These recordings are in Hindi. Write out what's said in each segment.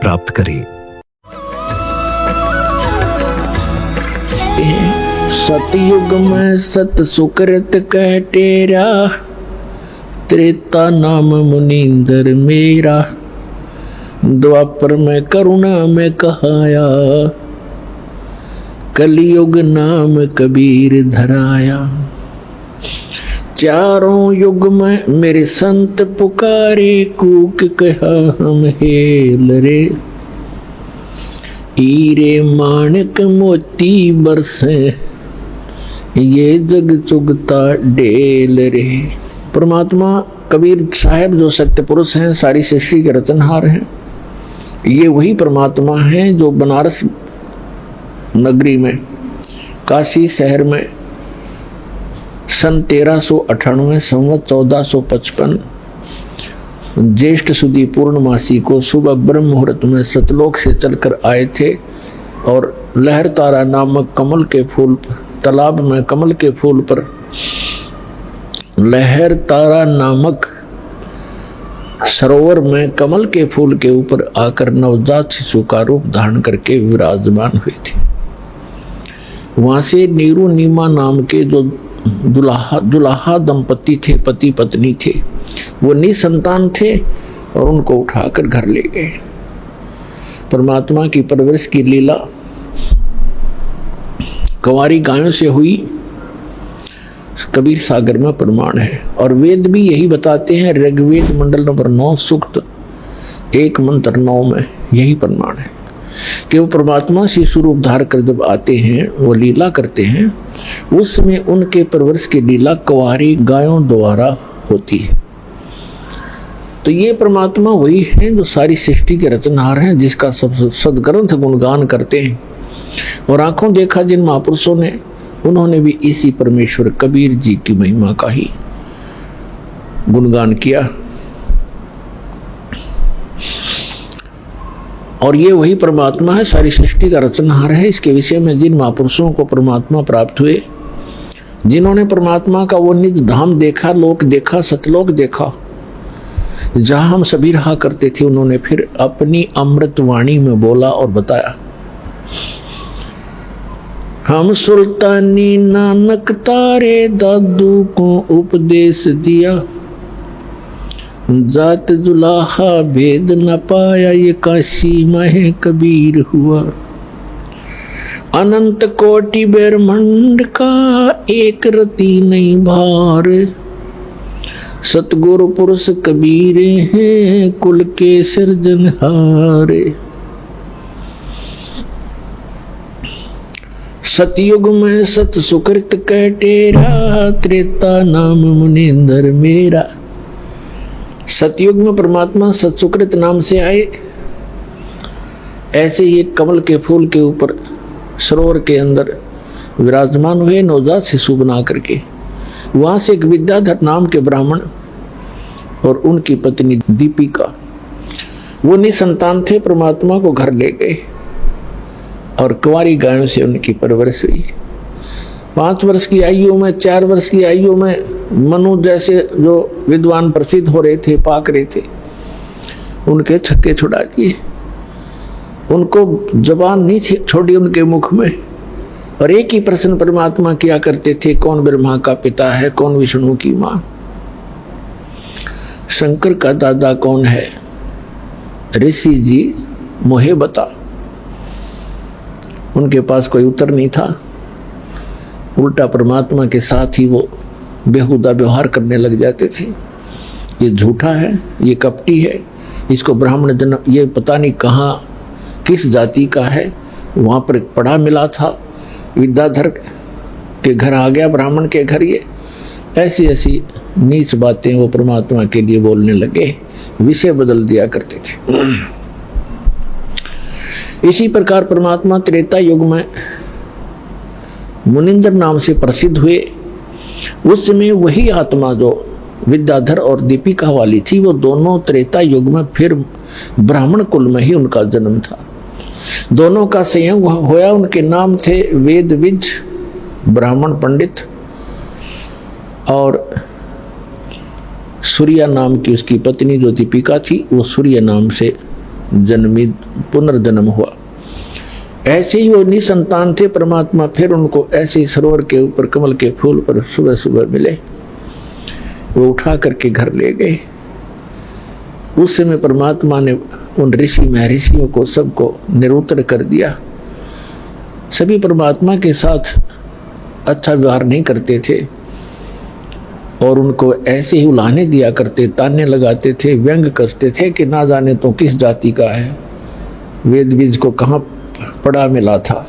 प्राप्त करें। सतयुग में सत सुकृत कह टेरा, त्रेता नाम मुनींद्र मेरा, द्वापर में करुणा में कहाया, कलयुग नाम कबीर धराया। चारों युग में मेरे संत पुकारे, कूक कहा हम हेल रे, हीरे माणक मोती बरसे, ये जग चुगता डेल रे। परमात्मा कबीर साहब जो सत्य पुरुष हैं, सारी सृष्टि के रचनहार हैं, ये वही परमात्मा हैं जो बनारस नगरी में, काशी शहर में सन 1398 संवत 1455 ज्येष्ठ सुदी पूर्णमासी को सुबह ब्रह्म मुहूर्त में सतलोक से चलकर आए थे और लहर तारा नामक कमल के फूल, तालाब में कमल के फूल पर लहर तारा नामक सरोवर में कमल के फूल के ऊपर आकर नवजात शिशु का रूप धारण करके विराजमान हुए थे। वहां से नीरू नीमा नाम के जो दुल्हा दंपति थे, पति पत्नी थे, वो निसंतान थे और उनको उठाकर घर ले गए। परमात्मा की परवरिश की लीला कंवारी गायों से हुई, कबीर सागर में प्रमाण है। और वेद भी यही बताते हैं, ऋग्वेद मंडल नंबर 9 सूक्त 1 मंत्र 9 में यही प्रमाण है कि वो परमात्मा शिशु रूप धार कर जब आते हैं, वो लीला करते हैं, उस समय उनके परवरिश की लीला कंवारी गायों द्वारा होती है। तो ये परमात्मा वही है जो सारी सृष्टि के रचनहार हैं, जिसका सब सदग्रंथ गुणगान करते हैं। और आंखों देखा जिन महापुरुषों ने, उन्होंने भी इसी परमेश्वर कबीर जी की महिमा का ही गुणगान किया। और ये वही परमात्मा है, सारी सृष्टि का रचनहार है। इसके विषय में जिन महापुरुषों को परमात्मा प्राप्त हुए, जिन्होंने परमात्मा का वो निज धाम देखा, लोक देखा, सतलोक देखा, जहां हम सभी रहा करते थे, उन्होंने फिर अपनी अमृत वाणी में बोला और बताया। हम सुल्तानी नानक तारे दादू को उपदेश दिया, जात जुलाहा भेद न पाया, ये काशी में कबीर हुआ। अनंत कोटि ब्रह्मांड का एक रति नहीं भार, सतगुरु पुरुष कबीर हैं कुल के सिरजनहारे। सतयुग में सत सुकृत कह टेरा, त्रेता नाम मुनींद्र मेरा। सतयुग में परमात्मा सतसुकृत नाम से आए, ऐसे ही कमल के फूल के ऊपर सरोवर के अंदर विराजमान हुए नवजात शिशु बना करके। वहां से एक विद्याधर नाम के ब्राह्मण और उनकी पत्नी दीपिका, वो निसंतान थे, परमात्मा को घर ले गए और कुंवारी गायों से उनकी परवरिश हुई। 5 वर्ष की आयु में, 4 वर्ष की आयु में मनु जैसे जो विद्वान प्रसिद्ध हो रहे थे, पाक रहे थे, उनके छक्के छुड़ा दिए। उनको जबान नहीं छोड़ी उनके मुख में। और एक ही प्रश्न परमात्मा किया करते थे, कौन ब्रह्मा का पिता है, कौन विष्णु की माँ, शंकर का दादा कौन है, ऋषि जी मोहे बता। उनके पास कोई उत्तर नहीं था। उल्टा परमात्मा के साथ ही वो बेहुदा व्यवहार करने लग जाते थे। ये झूठा है, ये कपटी है, इसको ब्राह्मण जन्म, ये पता नहीं कहाँ किस जाति का है। वहाँ पर पढ़ा मिला था, विद्याधर के घर आ गया, ब्राह्मण के घर। ये ऐसी ऐसी नीच बातें वो परमात्मा के लिए बोलने लगे, विषय बदल दिया करते थे। इसी प्रकार परमात्मा त्रेता युग में मुनिंद्र नाम से प्रसिद्ध हुए। उस समय वही आत्मा जो विद्याधर और दीपिका वाली थी, वो दोनों त्रेता युग में फिर ब्राह्मण कुल में ही उनका जन्म था। दोनों का संयोग होया। उनके नाम थे वेद विज ब्राह्मण पंडित और सूर्या नाम की उसकी पत्नी जो दीपिका थी, वो सूर्य नाम से जन्मी पुनर्जन्म हुआ। ऐसे ही वो निसंतान थे परमात्मा, फिर उनको ऐसे ही सरोवर के ऊपर कमल के फूल पर सुबह सुबह मिले, वो उठा करके घर ले गए। उस समय परमात्मा ने उन ऋषि महर्षियों को सबको निरुत्तर कर दिया। सभी परमात्मा के साथ अच्छा व्यवहार नहीं करते थे और उनको ऐसे ही उलाहने दिया करते, ताने लगाते थे, व्यंग करते थे कि ना जाने तो किस जाति का है, वेद बीज को कहाँ पड़ा मिला था।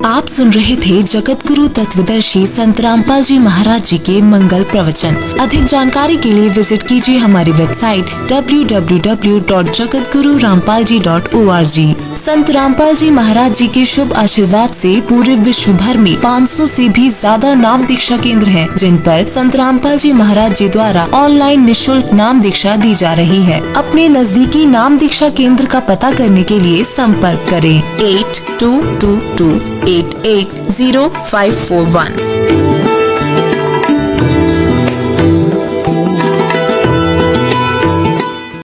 आप सुन रहे थे जगत गुरु तत्वदर्शी संत रामपाल जी महाराज जी के मंगल प्रवचन। अधिक जानकारी के लिए विजिट कीजिए हमारी वेबसाइट www.jagatgururampalji.org। संत रामपाल जी महाराज जी के शुभ आशीर्वाद से पूरे विश्व भर में 500 से भी ज्यादा नाम दीक्षा केंद्र हैं, जिन पर संत रामपाल जी महाराज जी द्वारा ऑनलाइन निःशुल्क नाम दीक्षा दी जा रही है। अपने नजदीकी नाम दीक्षा केंद्र का पता करने के लिए संपर्क करें 8222880541।